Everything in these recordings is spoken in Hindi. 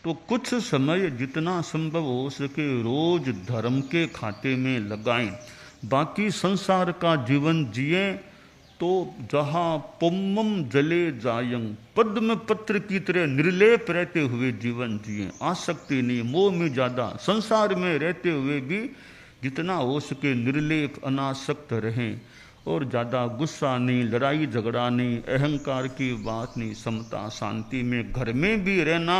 तो कुछ समय जितना संभव हो सके रोज धर्म के खाते में लगाएं। बाकी संसार का जीवन जिए तो जहाँ पुम्मम जले जायंग, पद्म पत्र की तरह निर्लेप रहते हुए जीवन जिए। आसक्ति नहीं, मोह में ज़्यादा, संसार में रहते हुए भी जितना हो सके निर्लेप अनासक्त रहें। और ज़्यादा गुस्सा नहीं, लड़ाई झगड़ा नहीं, अहंकार की बात नहीं, समता शांति में घर में भी रहना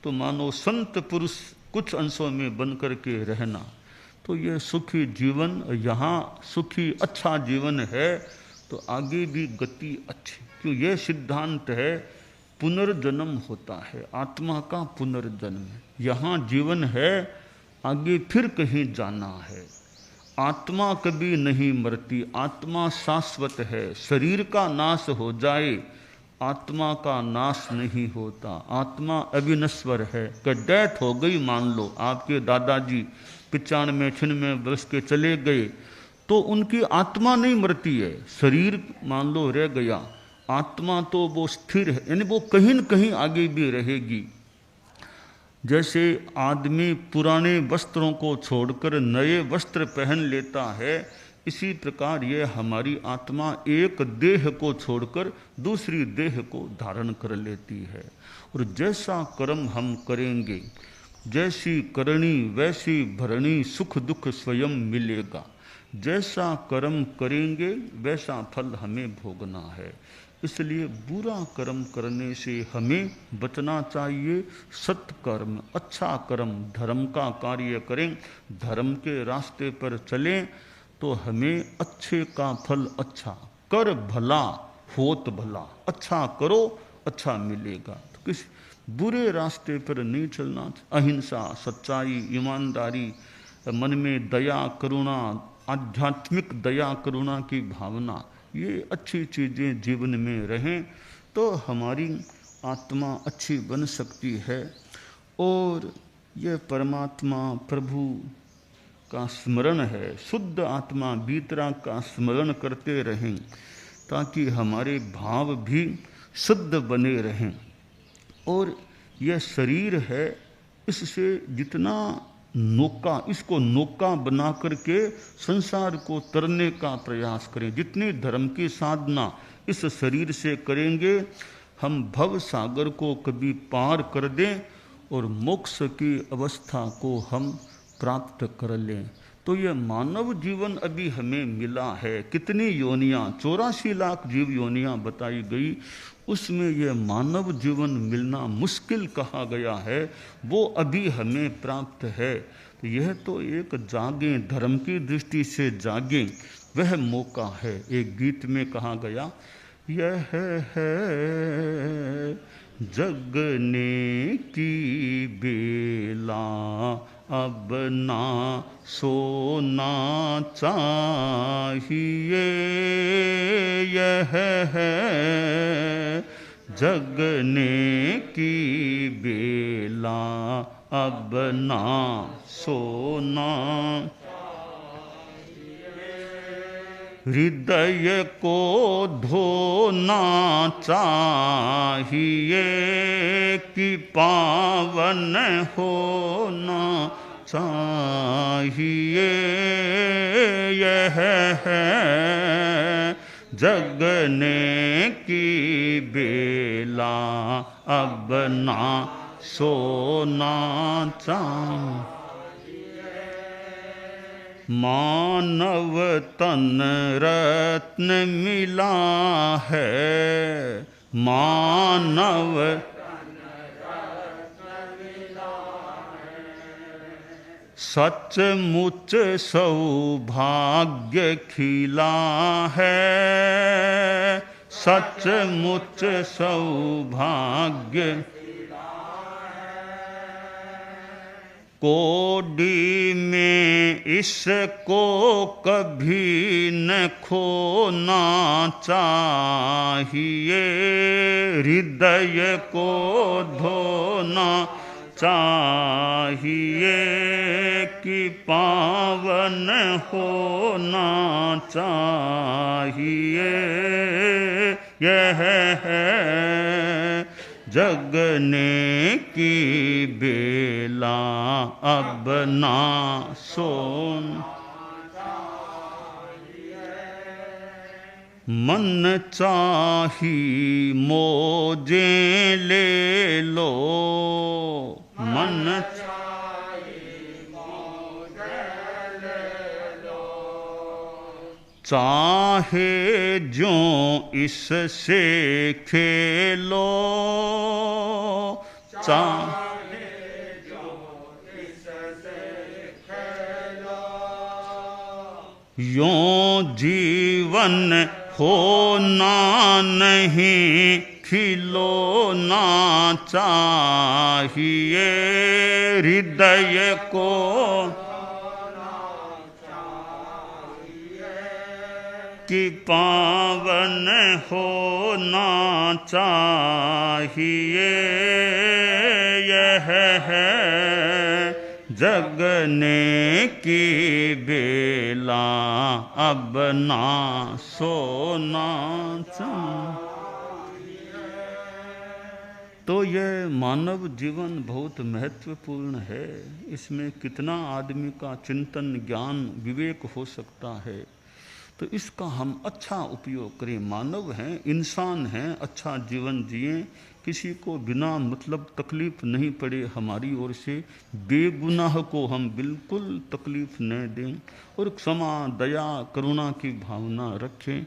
तो मानो संत पुरुष कुछ अंशों में बन कर के रहना। तो ये सुखी जीवन, यहाँ सुखी अच्छा जीवन है तो आगे भी गति अच्छी। क्यों? ये सिद्धांत है पुनर्जन्म होता है, आत्मा का पुनर्जन्म। यहाँ जीवन है, आगे फिर कहीं जाना है। आत्मा कभी नहीं मरती, आत्मा शाश्वत है। शरीर का नाश हो जाए, आत्मा का नाश नहीं होता। आत्मा अविनश्वर है। कि डेथ हो गई, मान लो आपके दादाजी 95-96 वर्ष के चले गए, तो उनकी आत्मा नहीं मरती है, शरीर मान लो रह गया, आत्मा तो वो स्थिर है, यानी वो कहीं न कहीं आगे भी रहेगी। जैसे आदमी पुराने वस्त्रों को छोड़कर नए वस्त्र पहन लेता है, इसी प्रकार ये हमारी आत्मा एक देह को छोड़कर दूसरी देह को धारण कर लेती है। और जैसा कर्म हम करेंगे, जैसी करनी वैसी भरनी, सुख दुख स्वयं मिलेगा। जैसा कर्म करेंगे वैसा फल हमें भोगना है। इसलिए बुरा कर्म करने से हमें बचना चाहिए। सत्कर्म, अच्छा कर्म, धर्म का कार्य करें, धर्म के रास्ते पर चलें तो हमें अच्छे का फल अच्छा। कर भला होत भला, अच्छा करो अच्छा मिलेगा। तो किस बुरे रास्ते पर नहीं चलना। अहिंसा, सच्चाई, ईमानदारी, मन में दया करुणा, आध्यात्मिक दया करुणा की भावना, ये अच्छी चीज़ें जीवन में रहें तो हमारी आत्मा अच्छी बन सकती है। और ये परमात्मा प्रभु का स्मरण है, शुद्ध आत्मा बीतरा का स्मरण करते रहें ताकि हमारे भाव भी शुद्ध बने रहें। और यह शरीर है, इससे जितना नौका, इसको नौका बना करके संसार को तरने का प्रयास करें। जितनी धर्म की साधना इस शरीर से करेंगे, हम भव सागर को कभी पार कर दें और मोक्ष की अवस्था को हम प्राप्त कर लें। तो यह मानव जीवन अभी हमें मिला है। कितनी योनियाँ, 84 लाख जीव योनियाँ बताई गई, उसमें यह मानव जीवन मिलना मुश्किल कहा गया है, वो अभी हमें प्राप्त है। तो यह तो एक जागें, धर्म की दृष्टि से जागें, वह मौका है। एक गीत में कहा गया, यह है जगने की बेला, अब ना सोना चाहिए। यह है जगने की बेला, अब ना सोना। हृदय को धोना चाहिए कि पावन होना चाहिए। यह है जगने की बेला, अब ना सोना चाहिए। मानव तन रत्न मिला है, मानव सचमुच सौभाग्य खिला है, सचमुच सौभाग्य। कोडी में इसको कभी न खोना चाहिए। हृदय को धोना चाहिए कि पावन होना चाहिए। यह है जगने की बेला अब ना सोन। मन चाही मौजे ले लो, मन चाहे ज्यों इससे खेलो, चाहे यों जीवन होना नहीं, खिलौना चाहिए हृदय को। कि पावन होना चाहिए यह है जगने की बेला अब ना सोना चाहिए। तो ये मानव जीवन बहुत महत्वपूर्ण है। इसमें कितना आदमी का चिंतन, ज्ञान, विवेक हो सकता है, तो इसका हम अच्छा उपयोग करें। मानव हैं, इंसान हैं, अच्छा जीवन जिएं, किसी को बिना मतलब तकलीफ नहीं पड़े हमारी ओर से, बेगुनाह को हम बिल्कुल तकलीफ न दें और क्षमा, दया, करुणा की भावना रखें।